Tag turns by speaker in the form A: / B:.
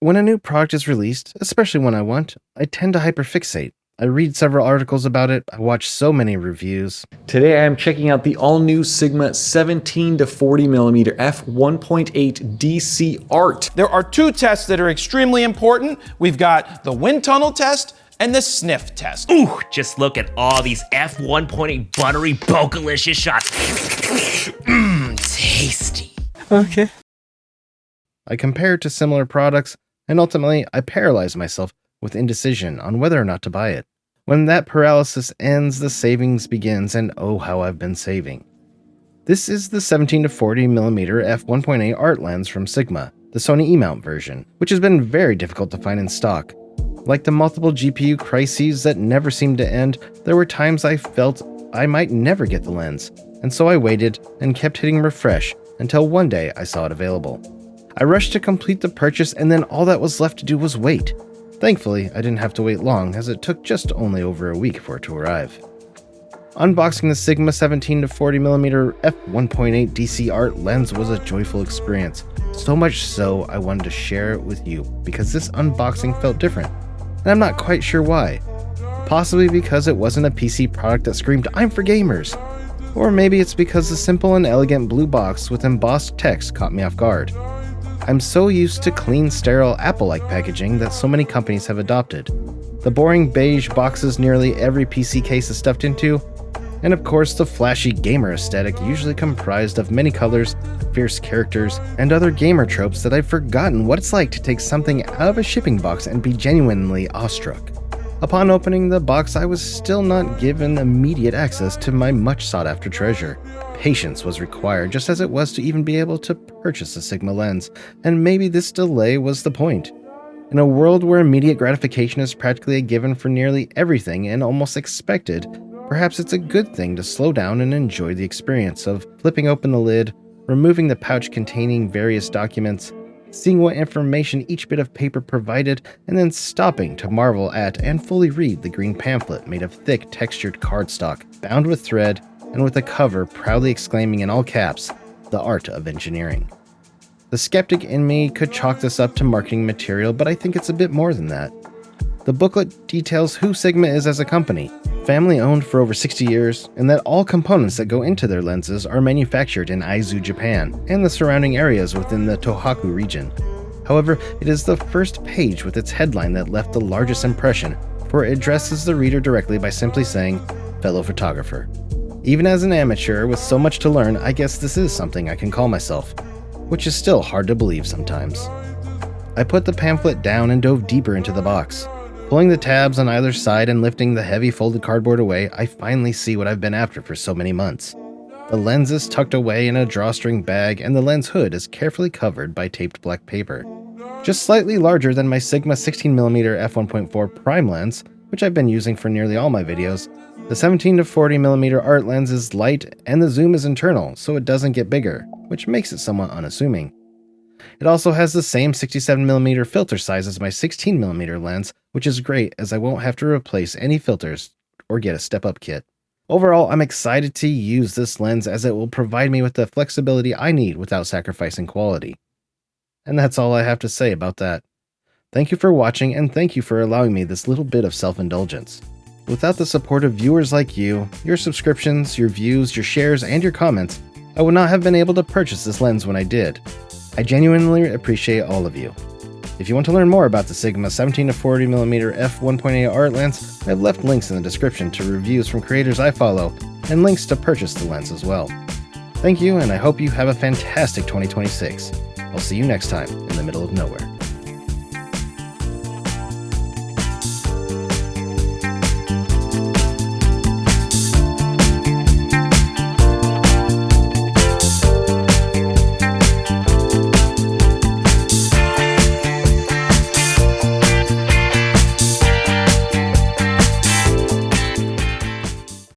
A: when a new product is released, especially one I want, I tend to hyperfixate. I read several articles about it, I watch so many reviews.
B: Today I am checking out the all-new Sigma 17 to 40mm f1.8 DC Art.
C: There are two tests that are extremely important. We've got the wind tunnel test and the sniff test.
D: Ooh, just look at all these f1.8 buttery, bokalicious shots. Mmm, tasty.
B: Okay.
A: I compare to similar products, and ultimately I paralyze myself with indecision on whether or not to buy it. When that paralysis ends, the savings begins, and oh how I've been saving. This is the 17 to 40mm f1.8 art lens from Sigma, the Sony E-Mount version, which has been very difficult to find in stock. Like the multiple GPU crises that never seemed to end, there were times I felt I might never get the lens, and so I waited and kept hitting refresh until one day I saw it available. I rushed to complete the purchase, and then all that was left to do was wait. Thankfully, I didn't have to wait long, as it took just only over a week for it to arrive. Unboxing the Sigma 17 to 40mm f1.8 DC Art lens was a joyful experience, so much so I wanted to share it with you because this unboxing felt different, and I'm not quite sure why. Possibly because it wasn't a PC product that screamed, "I'm for gamers!" Or maybe it's because the simple and elegant blue box with embossed text caught me off guard. I'm so used to clean, sterile, Apple-like packaging that so many companies have adopted. The boring beige boxes nearly every PC case is stuffed into, and of course the flashy gamer aesthetic usually comprised of many colors, fierce characters, and other gamer tropes that I've forgotten what it's like to take something out of a shipping box and be genuinely awestruck. Upon opening the box, I was still not given immediate access to my much sought-after treasure. Patience was required, just as it was to even be able to purchase a Sigma lens, and maybe this delay was the point. In a world where immediate gratification is practically a given for nearly everything and almost expected, perhaps it's a good thing to slow down and enjoy the experience of flipping open the lid, removing the pouch containing various documents, seeing what information each bit of paper provided, and then stopping to marvel at and fully read the green pamphlet made of thick textured cardstock, bound with thread, and with a cover proudly exclaiming in all caps, "The Art of Engineering." The skeptic in me could chalk this up to marketing material, but I think it's a bit more than that. The booklet details who Sigma is as a company, family owned for over 60 years, and that all components that go into their lenses are manufactured in 𝐈𝐧, Japan, and the surrounding areas within the Tohoku region. However, it is the first page with its headline that left the largest impression, for it addresses the reader directly by simply saying, "Fellow photographer." Even as an amateur with so much to learn, I guess this is something I can call myself, which is still hard to believe sometimes. I put the pamphlet down and dove deeper into the box. Pulling the tabs on either side and lifting the heavy folded cardboard away, I finally see what I've been after for so many months. The lens is tucked away in a drawstring bag, and the lens hood is carefully covered by taped black paper. Just slightly larger than my Sigma 16mm f1.4 prime lens, which I've been using for nearly all my videos, the 17 to 40mm art lens is light and the zoom is internal, so it doesn't get bigger, which makes it somewhat unassuming. It also has the same 67mm filter size as my 16mm lens, which is great as I won't have to replace any filters or get a step-up kit. Overall, I'm excited to use this lens as it will provide me with the flexibility I need without sacrificing quality. And that's all I have to say about that. Thank you for watching, and thank you for allowing me this little bit of self-indulgence. Without the support of viewers like you, your subscriptions, your views, your shares, and your comments, I would not have been able to purchase this lens when I did. I genuinely appreciate all of you. If you want to learn more about the Sigma 17 to 40mm f1.8 art lens, I've left links in the description to reviews from creators I follow, and links to purchase the lens as well. Thank you, and I hope you have a fantastic 2026. I'll see you next time in the middle of nowhere.